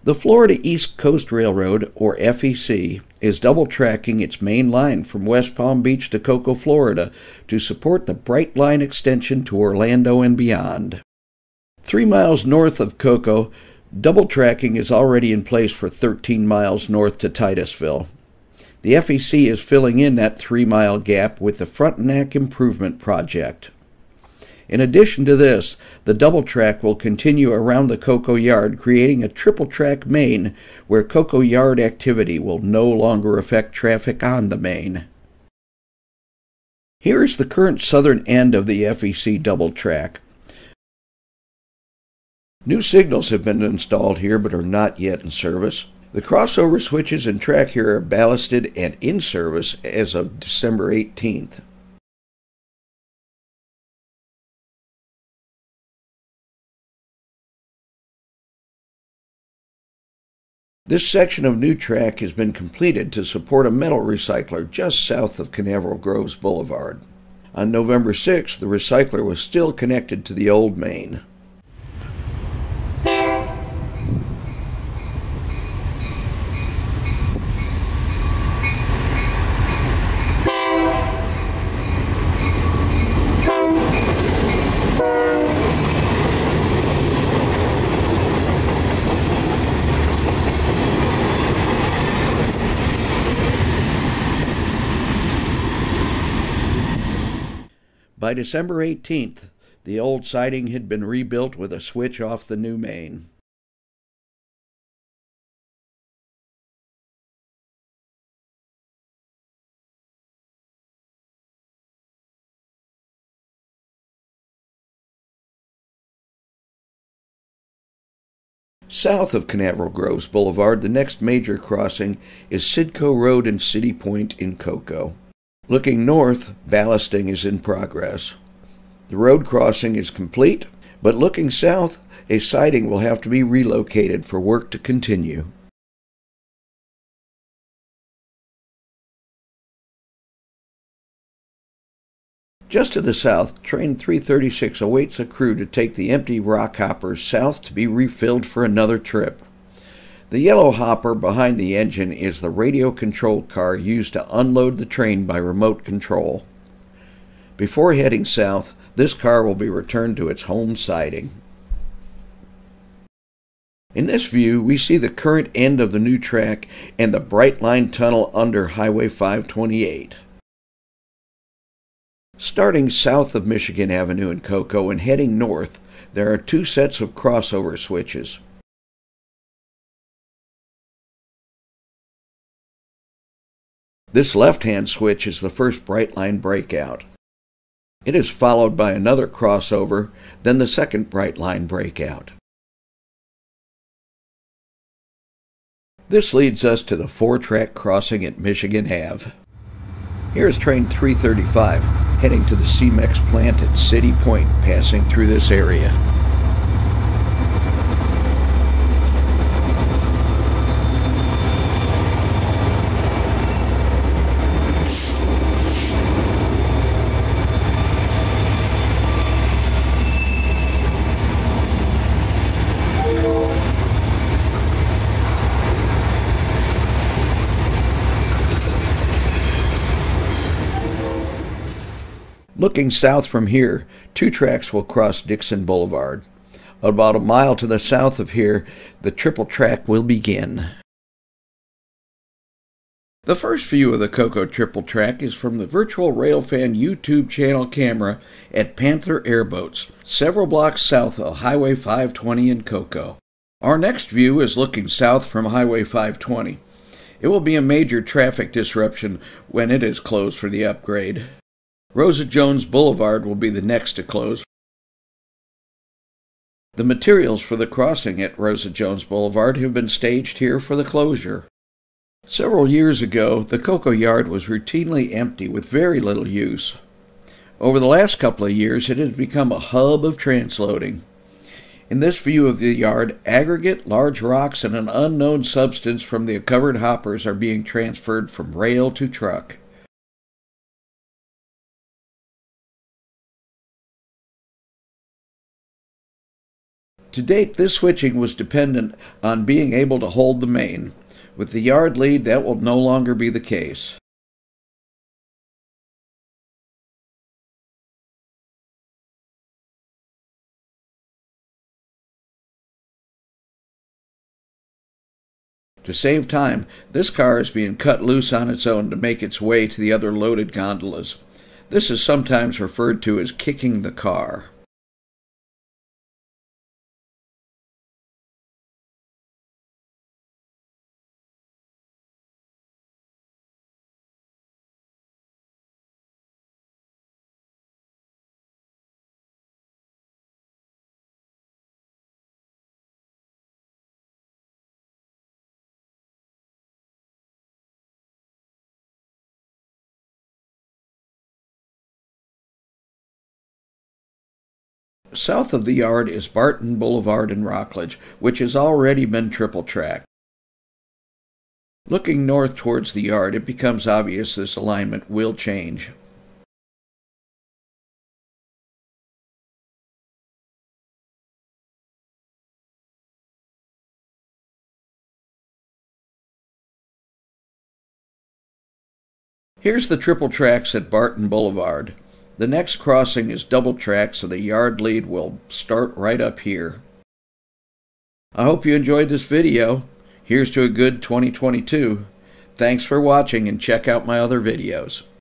The Florida East Coast Railroad, or FEC, is double-tracking its main line from West Palm Beach to Cocoa, Florida, to support the Brightline extension to Orlando and beyond. 3 miles north of Cocoa, double-tracking is already in place for 13 miles north to Titusville. The FEC is filling in that 3-mile gap with the Frontenac Improvement Project. In addition to this, the double track will continue around the Cocoa Yard, creating a triple track main where Cocoa Yard activity will no longer affect traffic on the main. Here is the current southern end of the FEC double track. New signals have been installed here but are not yet in service. The crossover switches and track here are ballasted and in service as of December 18th. This section of new track has been completed to support a metal recycler just south of Canaveral Groves Boulevard. On November 6th, the recycler was still connected to the old main. By December 18th, the old siding had been rebuilt with a switch off the new main. South of Canaveral Groves Boulevard, the next major crossing is Sidco Road and City Point in Cocoa. Looking north, ballasting is in progress. The road crossing is complete, but looking south, a siding will have to be relocated for work to continue. Just to the south, Train 336 awaits a crew to take the empty rock hoppers south to be refilled for another trip. The yellow hopper behind the engine is the radio-controlled car used to unload the train by remote control. Before heading south, this car will be returned to its home siding. In this view, we see the current end of the new track and the Brightline tunnel under Highway 528. Starting south of Michigan Avenue in Cocoa and heading north, there are 2 sets of crossover switches. This left-hand switch is the first Brightline breakout. It is followed by another crossover, then the second Brightline breakout. This leads us to the 4-track crossing at Michigan Ave. Here's Train 335, heading to the CEMEX plant at City Point, passing through this area. Looking south from here, 2 tracks will cross Dixon Boulevard. About a mile to the south of here, the triple track will begin. The first view of the Cocoa triple track is from the Virtual Railfan YouTube channel camera at Panther Airboats, several blocks south of Highway 520 in Cocoa. Our next view is looking south from Highway 520. It will be a major traffic disruption when it is closed for the upgrade. Rosa Jones Boulevard will be the next to close. The materials for the crossing at Rosa Jones Boulevard have been staged here for the closure. Several years ago, the Cocoa Yard was routinely empty with very little use. Over the last couple of years, it has become a hub of transloading. In this view of the yard, aggregate, large rocks, and an unknown substance from the covered hoppers are being transferred from rail to truck. To date, this switching was dependent on being able to hold the main. With the yard lead, that will no longer be the case. To save time, this car is being cut loose on its own to make its way to the other loaded gondolas. This is sometimes referred to as kicking the car. South of the yard is Barton Boulevard in Rockledge, which has already been triple tracked. Looking north towards the yard, it becomes obvious this alignment will change. Here's the triple tracks at Barton Boulevard. The next crossing is double track, so the yard lead will start right up here. I hope you enjoyed this video. Here's to a good 2022. Thanks for watching and check out my other videos.